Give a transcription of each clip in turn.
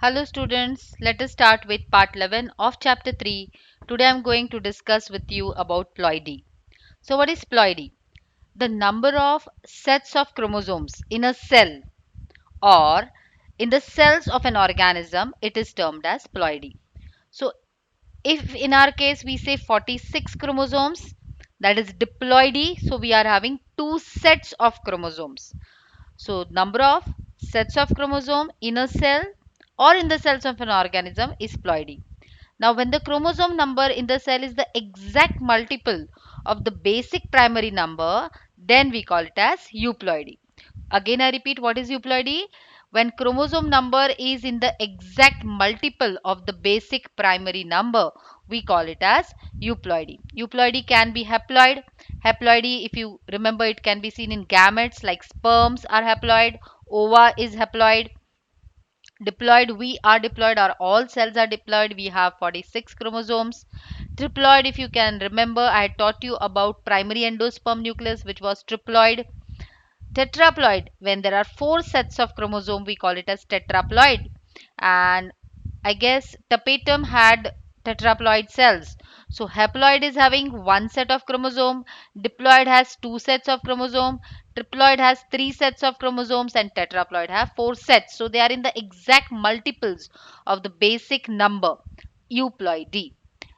Hello students, let us start with part 11 of chapter 3. Today I am going to discuss with you about ploidy. So what is ploidy? The number of sets of chromosomes in a cell or in the cells of an organism, it is termed as ploidy. So if in our case we say 46 chromosomes, that is diploidy, so we are having two sets of chromosomes. So number of sets of chromosome in a cell or in the cells of an organism is ploidy. Now when the chromosome number in the cell is the exact multiple of the basic primary number, then we call it as euploidy. Again I repeat, what is euploidy? When chromosome number is in the exact multiple of the basic primary number, we call it as euploidy. Euploidy can be haploid. Haploidy, if you remember, it can be seen in gametes like sperms are haploid, ova is haploid. Diploid, we are diploid, or all cells are diploid. We have 46 chromosomes. Triploid, if you can remember, I had taught you about primary endosperm nucleus, which was triploid. Tetraploid, when there are four sets of chromosome, we call it as tetraploid. And I guess tapetum had tetraploid cells. So haploid is having one set of chromosome, diploid has two sets of chromosome, triploid has three sets of chromosomes, and tetraploid have four sets. So they are in the exact multiples of the basic number, euploidy.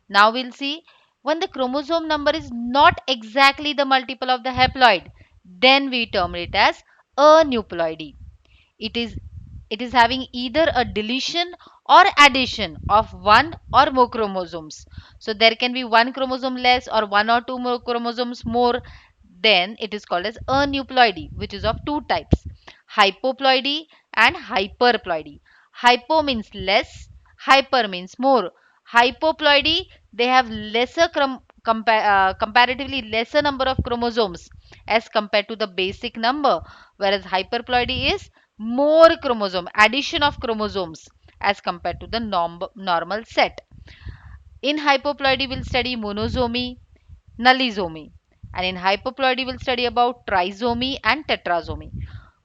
Now we'll see, when the chromosome number is not exactly the multiple of the haploid, then we term it as aneuploidy. It is it is having either a deletion or addition of one or more chromosomes. So there can be one chromosome less or one or two more chromosomes more. Then it is called as aneuploidy, which is of two types: hypoploidy and hyperploidy. Hypo means less, hyper means more. Hypoploidy, they have comparatively lesser number of chromosomes as compared to the basic number, whereas hyperploidy is more chromosome, addition of chromosomes as compared to the normal set. In hypoploidy, we'll study monosomy, nullisomy, and in hypoploidy, we'll study about trisomy and tetrasomy.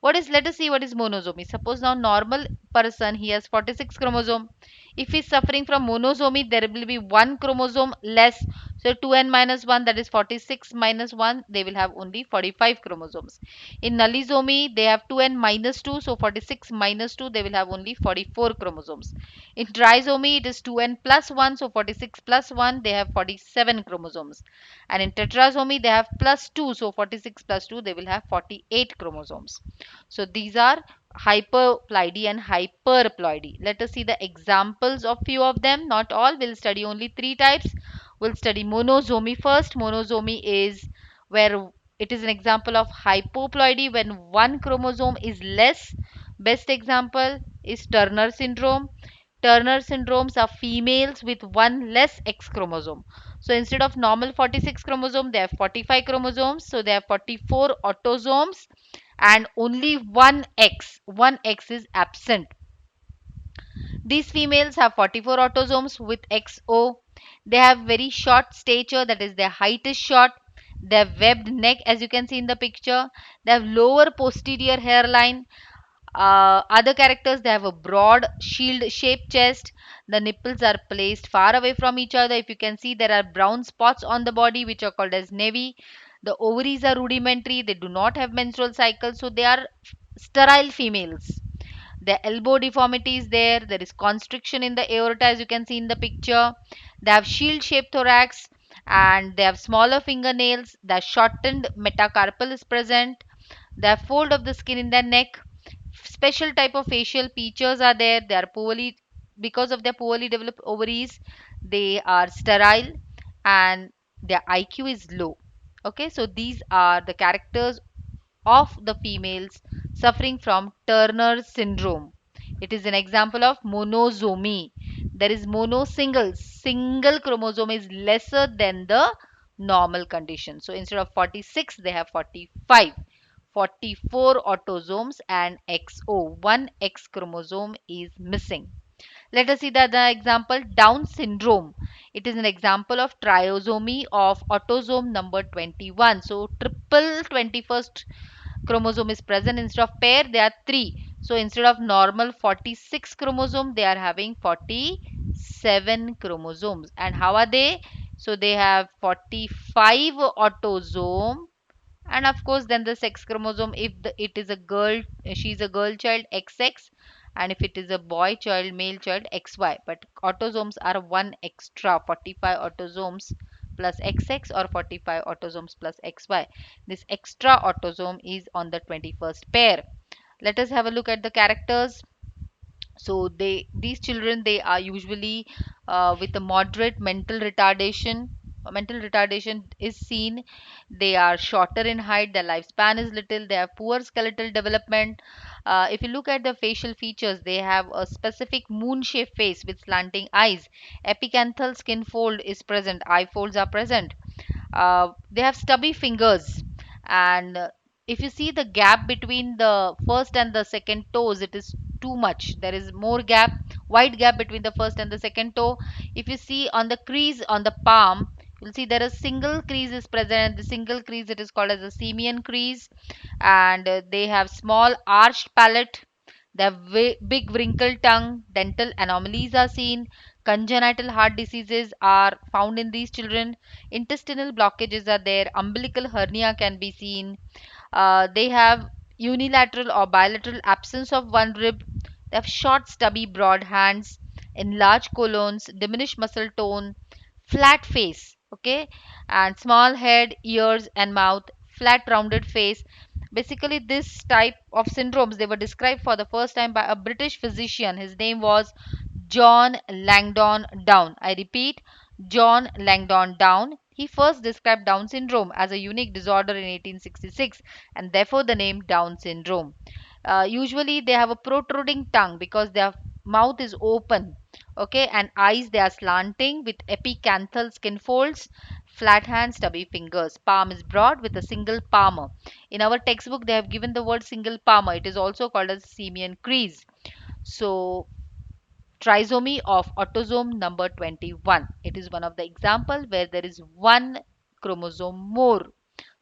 Let us see what is monosomy. Suppose now normal person, he has 46 chromosome. If he is suffering from monosomy, there will be one chromosome less. So 2n minus 1, that is 46 minus 1, they will have only 45 chromosomes. In nullisomy, they have 2n minus 2, so 46 minus 2, they will have only 44 chromosomes. In trisomy, it is 2n plus 1, so 46 plus 1, they have 47 chromosomes. And in tetrasomy, they have plus 2, so 46 plus 2, they will have 48 chromosomes. So these are hyperploidy and hyperploidy. Let us see the examples of few of them, not all. We'll study only three types. We'll study monosomy first. Monosomy is where it is an example of hypoploidy when one chromosome is less. Best example is Turner syndrome. Turner syndromes are females with one less X chromosome. So instead of normal 46 chromosome, they have 45 chromosomes. So they have 44 autosomes and only one X. One X is absent. These females have 44 autosomes with XO. They have very short stature, that is their height is short. They have webbed neck, as you can see in the picture. They have lower posterior hairline. Other characters, they have a broad shield shaped chest. The nipples are placed far away from each other. If you can see, there are brown spots on the body which are called as nevi. The ovaries are rudimentary. They do not have menstrual cycles, so they are sterile females. The elbow deformity is there. There is constriction in the aorta, as you can see in the picture. They have shield shaped thorax and they have smaller fingernails. The shortened metacarpal is present. They have fold of the skin in their neck. Special type of facial features are there. They are poorly, because of their poorly developed ovaries, they are sterile and their IQ is low. Okay, so these are the characters of the females suffering from Turner syndrome. It is an example of monosomy. There is single chromosome is lesser than the normal condition. So instead of 46, they have 45. 44 autosomes and XO. One X chromosome is missing. Let us see the other example, Down syndrome. It is an example of trisomy of autosome number 21. So triple 21st chromosome is present. Instead of pair, there are three. So instead of normal 46 chromosome, they are having 47 chromosomes. And how are they? So they have 45 autosome, and of course then the sex chromosome, if it is a girl, she is a girl child, XX, and if it is a boy child, male child, XY. But autosomes are one extra, 45 autosomes plus XX or 45 autosomes plus XY. This extra autosome is on the 21st pair. Let us have a look at the characters. So these children, they are usually with a moderate mental retardation. Mental retardation is seen. They are shorter in height, their lifespan is little, they have poor skeletal development. If you look at the facial features, they have a specific moon shaped face with slanting eyes. Epicanthal skin fold is present, eye folds are present. They have stubby fingers, and if you see the gap between the first and the second toes, it is too much. There is more gap, wide gap between the first and the second toe. If you see on the crease on the palm, you'll see there is single crease is present. The single crease, it is called as a simian crease. And they have small arched palate. They have big wrinkled tongue. Dental anomalies are seen. Congenital heart diseases are found in these children. Intestinal blockages are there. Umbilical hernia can be seen. They have unilateral or bilateral absence of one rib. They have short, stubby, broad hands, enlarged colons, diminished muscle tone, flat face, okay, and small head, ears, and mouth, flat, rounded face. Basically, this type of syndromes, they were described for the first time by a British physician. His name was John Langdon Down. I repeat, John Langdon Down. He first described Down syndrome as a unique disorder in 1866, and therefore the name Down syndrome. Usually they have a protruding tongue because their mouth is open, okay, and eyes, they are slanting with epicanthal skin folds, flat hands, stubby fingers. Palm is broad with a single palmar. In our textbook, they have given the word single palmar. It is also called as simian crease. So trisomy of autosome number 21. It is one of the example where there is one chromosome more.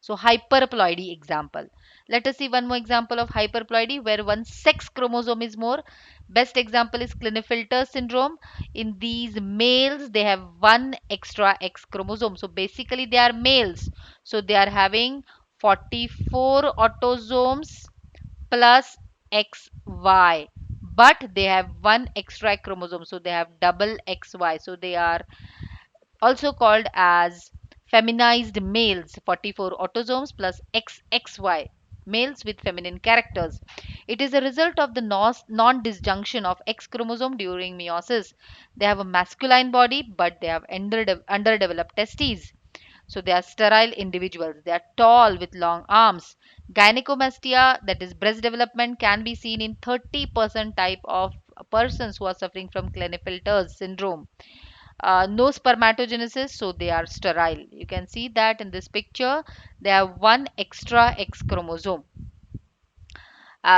So hyperploidy example. Let us see one more example of hyperploidy where one sex chromosome is more. Best example is Klinefelter syndrome. In these males, they have one extra X chromosome. So basically they are males. So they are having 44 autosomes plus XY, but they have one extra chromosome, so they have double XY. So they are also called as feminized males, 44 autosomes plus XXY, males with feminine characters. It is a result of the non-disjunction of X chromosome during meiosis. They have a masculine body, but they have underdeveloped testes. So they are sterile individuals. They are tall with long arms. Gynecomastia, that is breast development, can be seen in 30% type of persons who are suffering from Klinefelter's syndrome. No spermatogenesis, so they are sterile. You can see that in this picture, they have one extra X chromosome.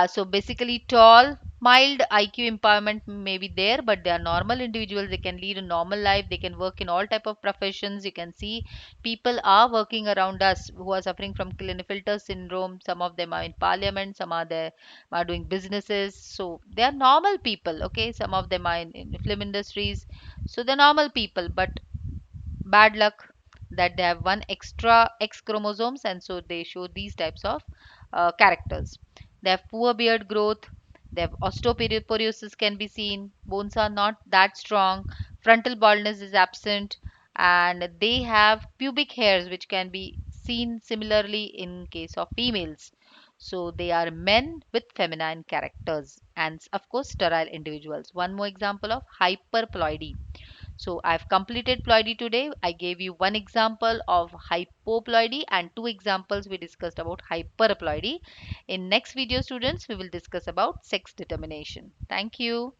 So basically tall, mild IQ impairment may be there, but they are normal individuals. They can lead a normal life. They can work in all type of professions. You can see people are working around us who are suffering from Klinefelter syndrome. Some of them are in parliament, some are there are doing businesses. So they are normal people. Okay, some of them are in film industries. So they're normal people, but bad luck that they have one extra X chromosomes, and so they show these types of characters. They have poor beard growth. They have osteoporosis can be seen. Bones are not that strong. Frontal baldness is absent, and they have pubic hairs which can be seen similarly in case of females. So they are men with feminine characters and of course sterile individuals. One more example of hyperploidy. So I've completed ploidy today. I gave you one example of hypoploidy and two examples we discussed about hyperploidy. In next video students, we will discuss about sex determination. Thank you.